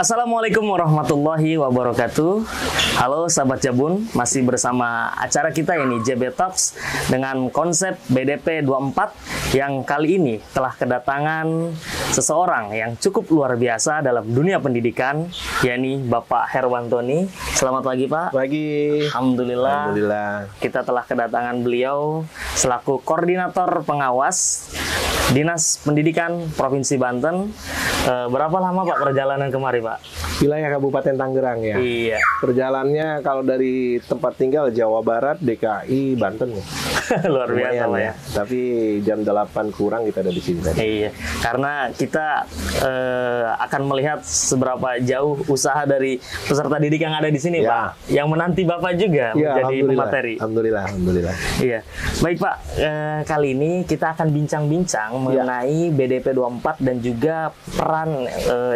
Assalamualaikum warahmatullahi wabarakatuh. Halo sahabat Jabun, masih bersama acara kita ini JB Talks dengan konsep BDP 24 yang kali ini telah kedatangan seseorang yang cukup luar biasa dalam dunia pendidikan, yakni Bapak Herwantoni. Selamat pagi Pak. Pagi. Alhamdulillah. Alhamdulillah. Kita telah kedatangan beliau selaku koordinator pengawas Dinas Pendidikan Provinsi Banten. Berapa lama Pak perjalanan kemari Pak? Wilayah Kabupaten Tangerang ya. Iya. Perjalanannya kalau dari tempat tinggal Jawa Barat, DKI, Banten. Luar biasa Pak ya. Tapi jam 8 kurang kita ada di sini tadi. Iya. Karena kita akan melihat seberapa jauh usaha dari peserta didik yang ada di sini Ya. Pak. Yang menanti Bapak juga Ya, menjadi pemateri. Alhamdulillah. Iya. Baik Pak, kali ini kita akan bincang-bincang mengenai BDP 24 dan juga peran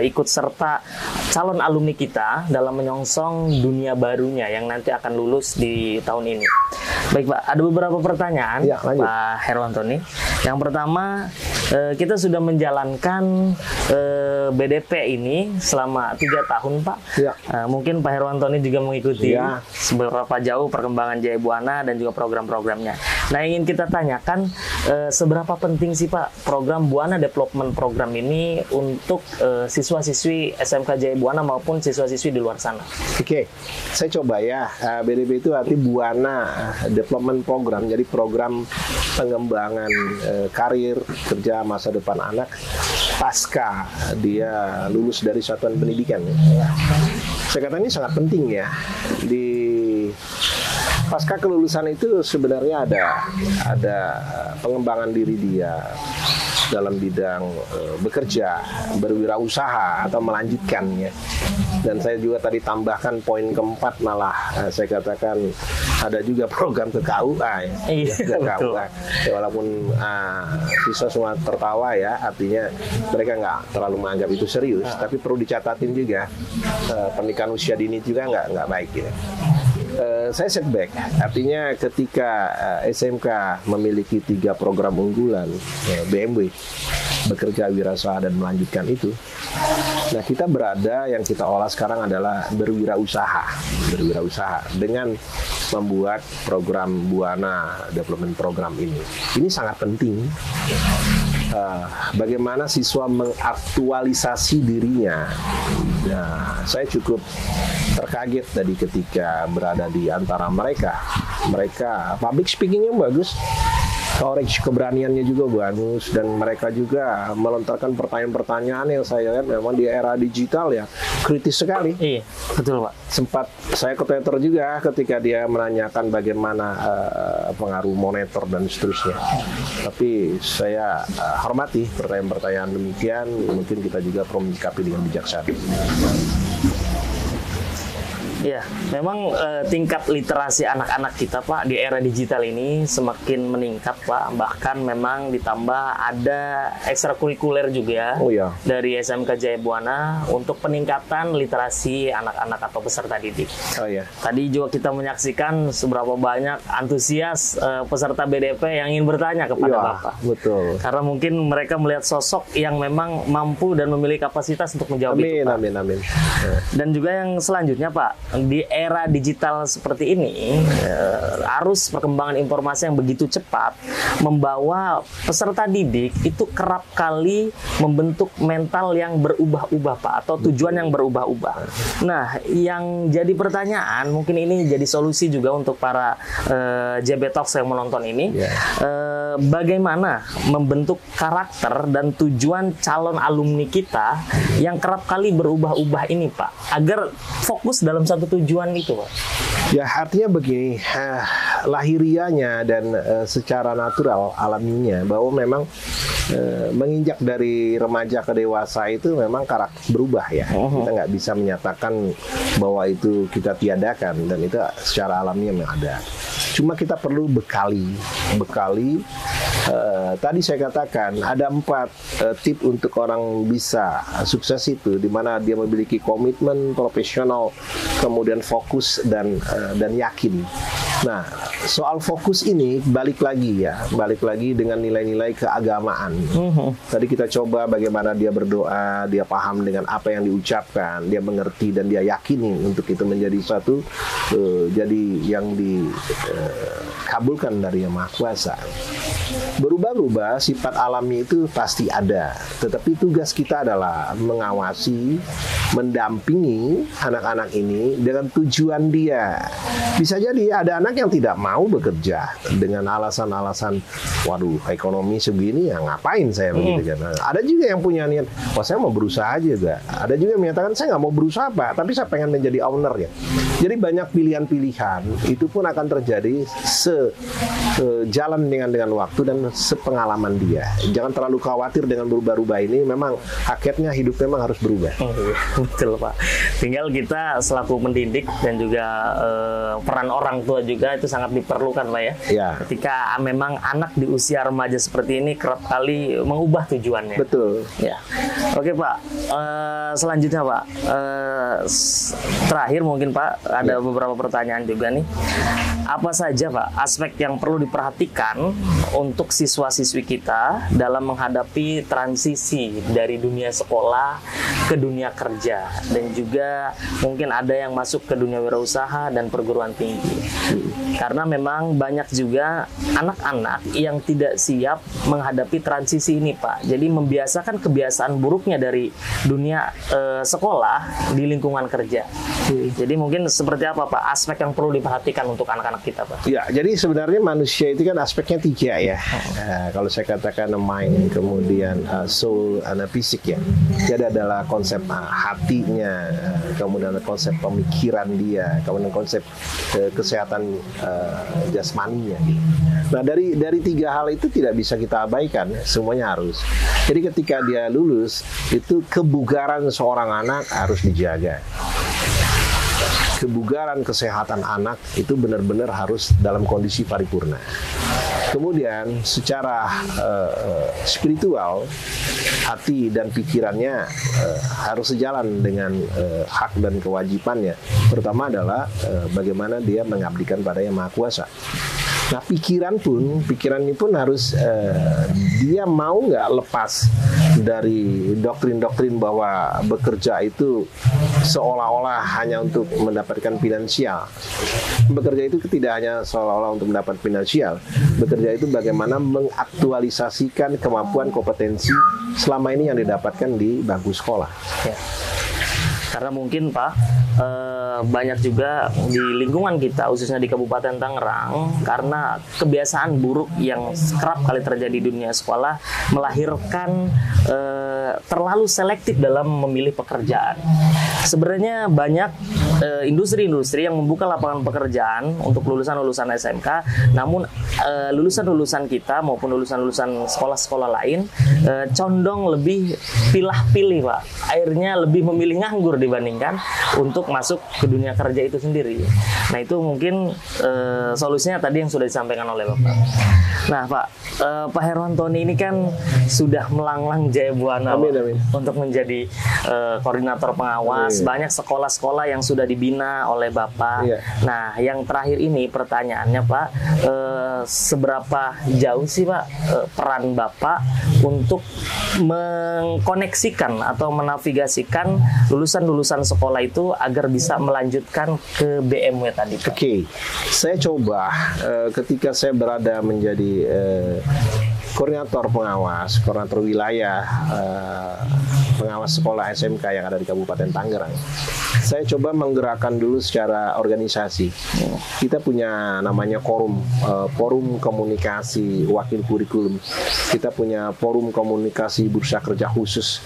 ikut serta calon alumni kita dalam menyongsong dunia barunya yang nanti akan lulus di tahun ini. Baik Pak, ada beberapa pertanyaan Ya, lanjut. Pak Herwantoni. Yang pertama, kita sudah menjalankan BDP ini selama 3 tahun Pak. Ya. Mungkin Pak Herwantoni juga mengikuti Ya. seberapa jauh perkembangan Jaya Buana dan juga program-programnya. Nah, ingin kita tanyakan seberapa penting sih Pak program Buana Development Program ini untuk siswa-siswi SMK Jaya Buana maupun siswa-siswi di luar sana. Oke, saya coba ya. BDP itu arti Buana Development Program, jadi program pengembangan karir kerja masa depan anak pasca dia lulus dari satuan pendidikan. Saya kata ini sangat penting ya. Di pasca kelulusan itu sebenarnya ada pengembangan diri dia dalam bidang bekerja, berwirausaha atau melanjutkannya. Dan saya juga tadi tambahkan poin keempat, malah saya katakan ada juga program ke KUA ya. Iya, Ke betul. KUA. Ya, walaupun siswa semua tertawa ya, artinya mereka nggak terlalu menganggap itu serius, tapi perlu dicatatin juga pernikahan usia dini juga nggak baik ya. Saya setback, artinya ketika SMK memiliki 3 program unggulan BMW, bekerja, wirausaha, dan melanjutkan itu. Nah, kita berada, yang kita olah sekarang adalah berwirausaha dengan membuat program Buana Development Program ini. Ini sangat penting. Bagaimana siswa mengaktualisasi dirinya. Nah, saya cukup terkaget tadi ketika berada di antara mereka. Mereka public speakingnya bagus, courage, keberaniannya juga bagus, dan mereka juga melontarkan pertanyaan-pertanyaan yang saya lihat memang di era digital ya kritis sekali. Iya, betul Pak. Sempat saya keteter juga ketika dia menanyakan bagaimana pengaruh monitor dan seterusnya. Tapi saya hormati pertanyaan-pertanyaan demikian. Mungkin kita juga perlu menyikapi dengan bijaksana. Ya, memang tingkat literasi anak-anak kita Pak di era digital ini semakin meningkat Pak. Bahkan memang ditambah ada ekstrakurikuler juga Oh ya. dari SMK Jaya Buana untuk peningkatan literasi anak-anak atau peserta didik. Oh ya. Tadi juga kita menyaksikan seberapa banyak antusias peserta BDP yang ingin bertanya kepada Iya, Bapak. betul. Karena mungkin mereka melihat sosok yang memang mampu dan memiliki kapasitas untuk menjawab itu Pak. Amin. Dan juga yang selanjutnya Pak, di era digital seperti ini, arus perkembangan informasi yang begitu cepat membawa peserta didik itu kerap kali membentuk mental yang berubah-ubah Pak, atau tujuan yang berubah-ubah. Nah, yang jadi pertanyaan, mungkin ini jadi solusi juga untuk para JB Talks yang menonton ini, bagaimana membentuk karakter dan tujuan calon alumni kita yang kerap kali berubah-ubah ini Pak, agar fokus dalam satu tujuan itu Pak. Ya, artinya begini, lahirianya dan secara natural alaminya bahwa memang menginjak dari remaja ke dewasa itu memang karakter berubah ya. Kita nggak bisa menyatakan bahwa itu kita tiadakan, dan itu secara alamiah memang ada. Cuma kita perlu bekali. Tadi saya katakan ada 4 tip untuk orang bisa sukses itu, di mana dia memiliki komitmen profesional, kemudian fokus dan yakin. Nah, soal fokus ini balik lagi dengan nilai-nilai keagamaan. Tadi kita coba bagaimana dia berdoa, dia paham dengan apa yang diucapkan, dia mengerti dan dia yakini untuk itu menjadi satu jadi yang dikabulkan dari Yang Maha Kuasa. Berubah-ubah sifat alami itu pasti ada, tetapi tugas kita adalah mengawasi, mendampingi anak-anak ini dengan tujuan dia. Bisa jadi ada anak yang tidak mau bekerja dengan alasan-alasan, waduh ekonomi segini ya ngapain saya begitu kan. Ada juga yang punya niat, wah saya mau berusaha aja gak. Ada juga yang menyatakan saya nggak mau berusaha Pak, tapi saya pengen menjadi owner ya. Jadi banyak pilihan-pilihan, itu pun akan terjadi sejalan dengan waktu dan sepengalaman dia. Jangan terlalu khawatir dengan berubah-ubah ini, memang hakikatnya hidup memang harus berubah. Betul Pak. Tinggal kita selaku pendidik dan juga peran orang tua juga itu sangat diperlukan Pak ya. Ya. Ketika memang anak di usia remaja seperti ini kerap kali mengubah tujuannya. Betul. Ya. Oke Pak. Selanjutnya Pak. Terakhir mungkin Pak ada beberapa pertanyaan juga nih. Apa saja Pak aspek yang perlu diperhatikan untuk siswa-siswi kita dalam menghadapi transisi dari dunia sekolah ke dunia kerja, dan juga mungkin ada yang masuk ke dunia wirausaha dan perguruan tinggi. Karena memang banyak juga anak-anak yang tidak siap menghadapi transisi ini Pak. Jadi membiasakan kebiasaan buruknya dari dunia sekolah di lingkungan kerja. Jadi mungkin seperti apa Pak aspek yang perlu diperhatikan untuk anak-anak kita Pak? Ya, jadi sebenarnya manusia itu kan aspeknya 3 ya. Kalau saya katakan mind, kemudian soul, fisik ya. Jadi adalah konsep hatinya, kemudian konsep pemikiran dia, kemudian konsep kesehatan jasmaninya. Gitu. Nah dari 3 hal itu tidak bisa kita abaikan, semuanya harus. Jadi ketika dia lulus, itu kebugaran seorang anak harus dijaga. Kebugaran kesehatan anak itu benar-benar harus dalam kondisi paripurna. Kemudian secara spiritual, hati dan pikirannya harus sejalan dengan hak dan kewajibannya. Pertama adalah bagaimana dia mengabdikan pada Yang Maha Kuasa. Nah pikirannya pun harus dia mau nggak lepas dari doktrin-doktrin bahwa bekerja itu seolah-olah hanya untuk mendapatkan finansial. Bekerja itu tidak hanya seolah-olah untuk mendapat finansial. Bekerja itu bagaimana mengaktualisasikan kemampuan kompetensi selama ini yang didapatkan di bangku sekolah. Ya. Karena mungkin Pak, banyak juga di lingkungan kita, khususnya di Kabupaten Tangerang, karena kebiasaan buruk yang kerap kali terjadi di dunia sekolah, melahirkan terlalu selektif dalam memilih pekerjaan. Sebenarnya banyak industri-industri yang membuka lapangan pekerjaan untuk lulusan-lulusan SMK, namun lulusan-lulusan kita maupun lulusan-lulusan sekolah-sekolah lain condong lebih pilah-pilih Pak. Akhirnya lebih memilih nganggur dibandingkan untuk masuk ke dunia kerja itu sendiri. Nah itu mungkin solusinya tadi yang sudah disampaikan oleh Bapak. Nah Pak, Pak Herwantoni ini kan sudah melanglang jaya buana untuk menjadi koordinator pengawas. Banyak sekolah-sekolah yang sudah dibina oleh Bapak. Nah yang terakhir ini pertanyaannya Pak, seberapa jauh sih Pak peran Bapak untuk mengkoneksikan atau menavigasikan lulusan-lulusan sekolah itu agar bisa melanjutkan ke BMW tadi Pak? Oke, saya coba ketika saya berada menjadi koordinator pengawas, koordinator wilayah pengawas sekolah SMK yang ada di Kabupaten Tangerang. Saya coba menggerakkan dulu secara organisasi. Kita punya namanya forum komunikasi wakil kurikulum. Kita punya forum komunikasi bursa kerja khusus.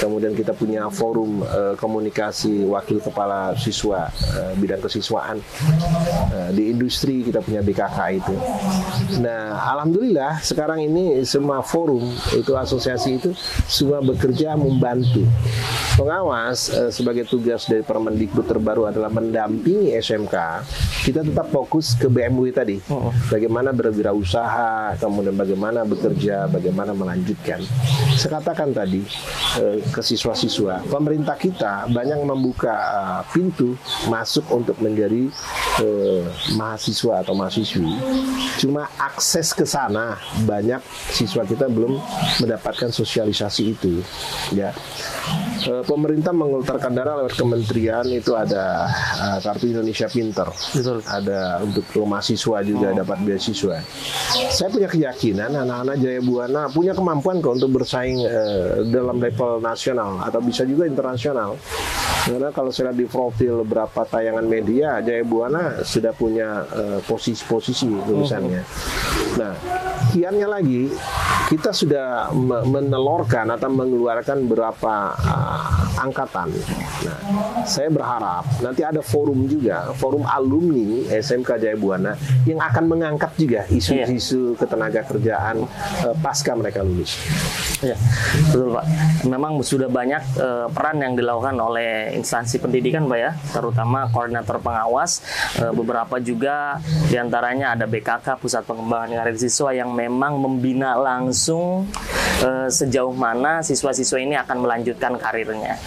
Kemudian kita punya forum komunikasi wakil kepala siswa bidang kesiswaan. Di industri kita punya BKK itu. Nah, alhamdulillah sekarang ini semua forum itu, asosiasi itu semua bekerja membantu. Pengawas sebagai tugas dari Permendikbud terbaru adalah mendampingi SMK. Kita tetap fokus ke BMW tadi. Bagaimana berwirausaha, kemudian bagaimana bekerja, bagaimana melanjutkan. Saya katakan tadi, ke siswa-siswa. Pemerintah kita banyak membuka pintu masuk untuk menjadi mahasiswa atau mahasiswi. Cuma akses ke sana banyak siswa kita belum mendapatkan sosialisasi itu. Ya, pemerintah mengulurkan dana lewat kementerian itu ada kartu Indonesia Pinter, Betul. ada untuk mahasiswa juga dapat beasiswa. Saya punya keyakinan anak-anak Jaya Buana punya kemampuan kok untuk bersaing dalam level nasional atau bisa juga internasional. Karena kalau saya lihat di profil beberapa tayangan media, Jaya Buana sudah punya posisi-posisi tulisannya. Nah, kiannya lagi, kita sudah menelorkan atau mengeluarkan beberapa angkatan. Nah, saya berharap nanti ada forum juga, forum alumni SMK Jaya Buana yang akan mengangkat juga isu-isu ketenaga kerjaan pasca mereka lulus. Ya, betul Pak. Memang sudah banyak peran yang dilakukan oleh instansi pendidikan Pak ya, terutama koordinator pengawas, beberapa juga diantaranya ada BKK, Pusat Pengembangan Karir Siswa yang memang membina langsung sejauh mana siswa-siswa ini akan melanjutkan karirnya.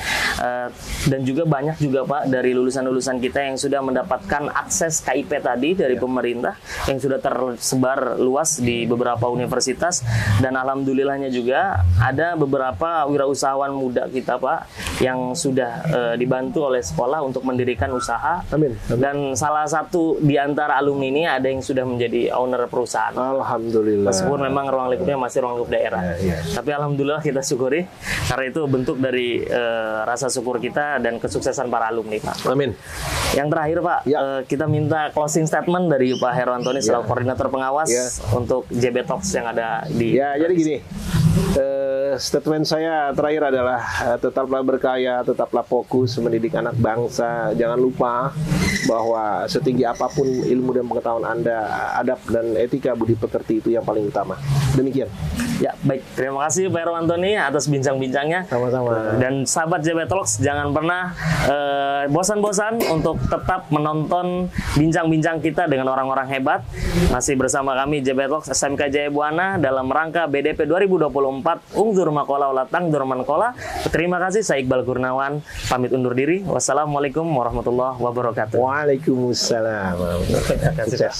Dan juga banyak juga Pak dari lulusan-lulusan kita yang sudah mendapatkan akses KIP tadi dari pemerintah yang sudah tersebar luas di beberapa universitas, dan alhamdulillahnya juga ada beberapa wirausahawan muda kita Pak yang sudah dibantu oleh sekolah untuk mendirikan usaha. Amin. Dan salah satu di antara alumni ini ada yang sudah menjadi owner perusahaan. Alhamdulillah. Meskipun memang ruang lingkupnya masih ruang lingkup daerah. Tapi alhamdulillah kita syukuri karena itu bentuk dari rasa syukur kita dan kesuksesan para alumni Pak. Amin. Yang terakhir Pak, kita minta closing statement dari Pak Heru Antoni selaku koordinator pengawas untuk JB Talks yang ada di. Ya, jadi gini. Statement saya terakhir adalah tetaplah berkarya, tetaplah fokus mendidik anak bangsa. Jangan lupa bahwa setinggi apapun ilmu dan pengetahuan Anda, adab dan etika budi pekerti itu yang paling utama. Demikian. Ya, baik. Terima kasih Pak Heru Antoni atas bincang-bincangnya. Sama-sama. Dan sahabat JB Talks, jangan pernah bosan-bosan untuk tetap menonton bincang-bincang kita dengan orang-orang hebat. Masih bersama kami JB Talks SMK Jaya Buana dalam rangka BDP 2024 Ungzur Makola Ulatang Durman Kola. Terima kasih, saya Iqbal Kurnawan pamit undur diri. Wassalamualaikum warahmatullahi wabarakatuh. Waalaikumsalam. Terima kasih.